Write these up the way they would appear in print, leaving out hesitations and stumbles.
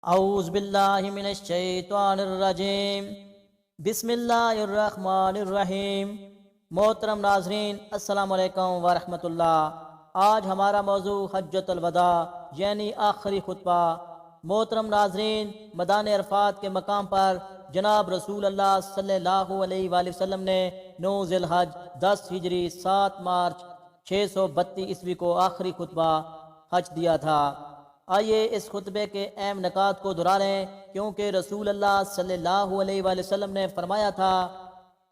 اعوذ باللہ من الشیطان الرجیم بسم اللہ الرحمن الرحیم۔ محترم ناظرین، السلام علیکم ورحمۃ اللہ۔ آج ہمارا موضوع حجۃ الوداع یعنی آخری خطبہ۔ محترم ناظرین، میدان عرفات کے مقام پر جناب رسول اللہ صلی اللہ علیہ وآلہ وسلم نے 9 ذی الحج 10 ہجری 7 مارچ 632 عیسوی کو آخری خطبہ حج دیا تھا۔ آئیے اس خطبے کے اہم نکات کو دہرا لیں، کیونکہ رسول اللہ صلی اللہ علیہ وآلہ وسلم نے فرمایا تھا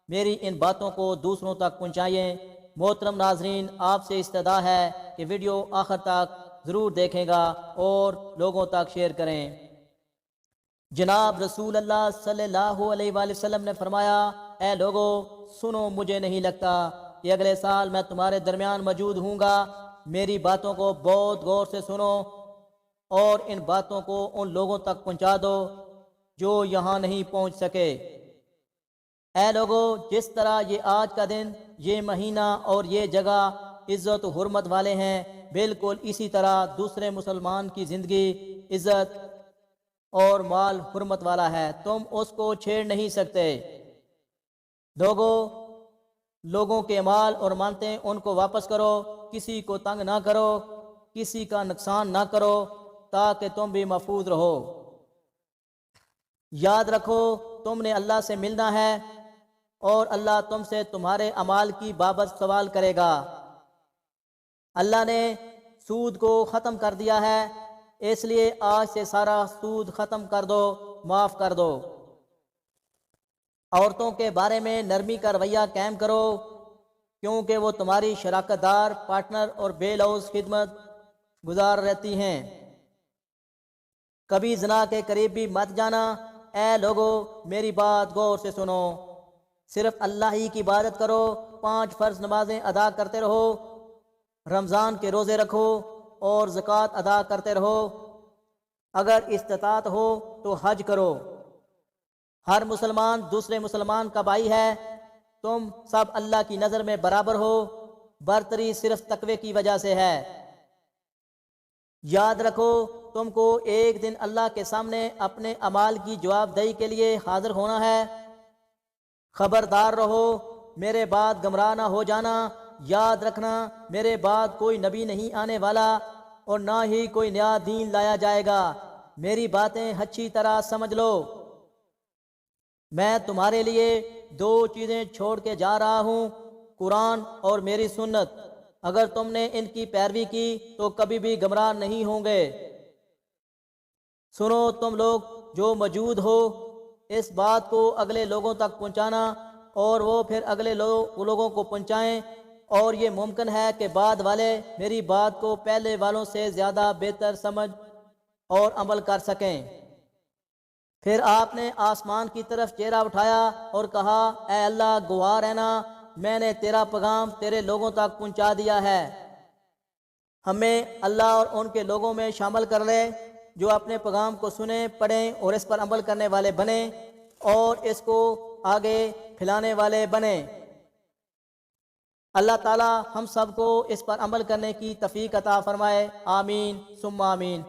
میری ان باتوں کو دوسروں تک پہنچائیں۔ محترم ناظرین، آپ سے استدعا ہے کہ ویڈیو آخر تک ضرور دیکھیں گا اور لوگوں تک شیئر کریں۔ جناب رسول اللہ صلی اللہ علیہ وآلہ وسلم نے فرمایا، اے لوگو سنو، مجھے نہیں لگتا کہ اگلے سال میں تمہارے درمیان موجود ہوں گا۔ میری باتوں کو بہت غور سے سنو اور ان باتوں کو ان لوگوں تک پہنچا دو جو یہاں نہیں پہنچ سکے۔ اے لوگو، جس طرح یہ آج کا دن، یہ مہینہ اور یہ جگہ عزت و حرمت والے ہیں، بالکل اسی طرح دوسرے مسلمان کی زندگی عزت اور مال حرمت والا ہے، تم اس کو چھیڑ نہیں سکتے۔ لوگوں کے مال اور مانتے ان کو واپس کرو، کسی کو تنگ نہ کرو، کسی کا نقصان نہ کرو، تاکہ تم بھی محفوظ رہو۔ یاد رکھو تم نے اللہ سے ملنا ہے اور اللہ تم سے تمہارے اعمال کی بابت سوال کرے گا۔ اللہ نے سود کو ختم کر دیا ہے، اس لیے آج سے سارا سود ختم کر دو، معاف کر دو۔ عورتوں کے بارے میں نرمی کا رویہ قائم کرو، کیونکہ وہ تمہاری شراکت دار، پارٹنر اور بے لوث خدمت گزار رہتی ہیں۔ کبھی زنا کے قریب بھی مت جانا۔ اے لوگو میری بات غور سے سنو، صرف اللہ ہی کی عبادت کرو، 5 فرض نمازیں ادا کرتے رہو، رمضان کے روزے رکھو اور زکوٰۃ ادا کرتے رہو، اگر استطاعت ہو تو حج کرو۔ ہر مسلمان دوسرے مسلمان کا بھائی ہے، تم سب اللہ کی نظر میں برابر ہو، برتری صرف تقوی کی وجہ سے ہے۔ یاد رکھو تم کو ایک دن اللہ کے سامنے اپنے اعمال کی جواب دہی کے لیے حاضر ہونا ہے۔ خبردار رہو، میرے بعد گمراہ نہ ہو جانا۔ یاد رکھنا میرے بعد کوئی نبی نہیں آنے والا اور نہ ہی کوئی نیا دین لایا جائے گا۔ میری باتیں اچھی طرح سمجھ لو، میں تمہارے لیے 2 چیزیں چھوڑ کے جا رہا ہوں، قرآن اور میری سنت۔ اگر تم نے ان کی پیروی کی تو کبھی بھی گمراہ نہیں ہوں گے۔ سنو تم لوگ جو موجود ہو، اس بات کو اگلے لوگوں تک پہنچانا اور وہ پھر اگلے لوگوں کو پہنچائیں، اور یہ ممکن ہے کہ بعد والے میری بات کو پہلے والوں سے زیادہ بہتر سمجھ اور عمل کر سکیں۔ پھر آپ نے آسمان کی طرف چہرہ اٹھایا اور کہا، اے اللہ گواہ رہنا، میں نے تیرا پیغام تیرے لوگوں تک پہنچا دیا ہے۔ ہمیں اللہ اور ان کے لوگوں میں شامل کر لے جو اپنے پیغام کو سنیں، پڑھیں اور اس پر عمل کرنے والے بنیں اور اس کو آگے پھیلانے والے بنیں۔ اللہ تعالی ہم سب کو اس پر عمل کرنے کی توفیق عطا فرمائے، آمین ثم آمین۔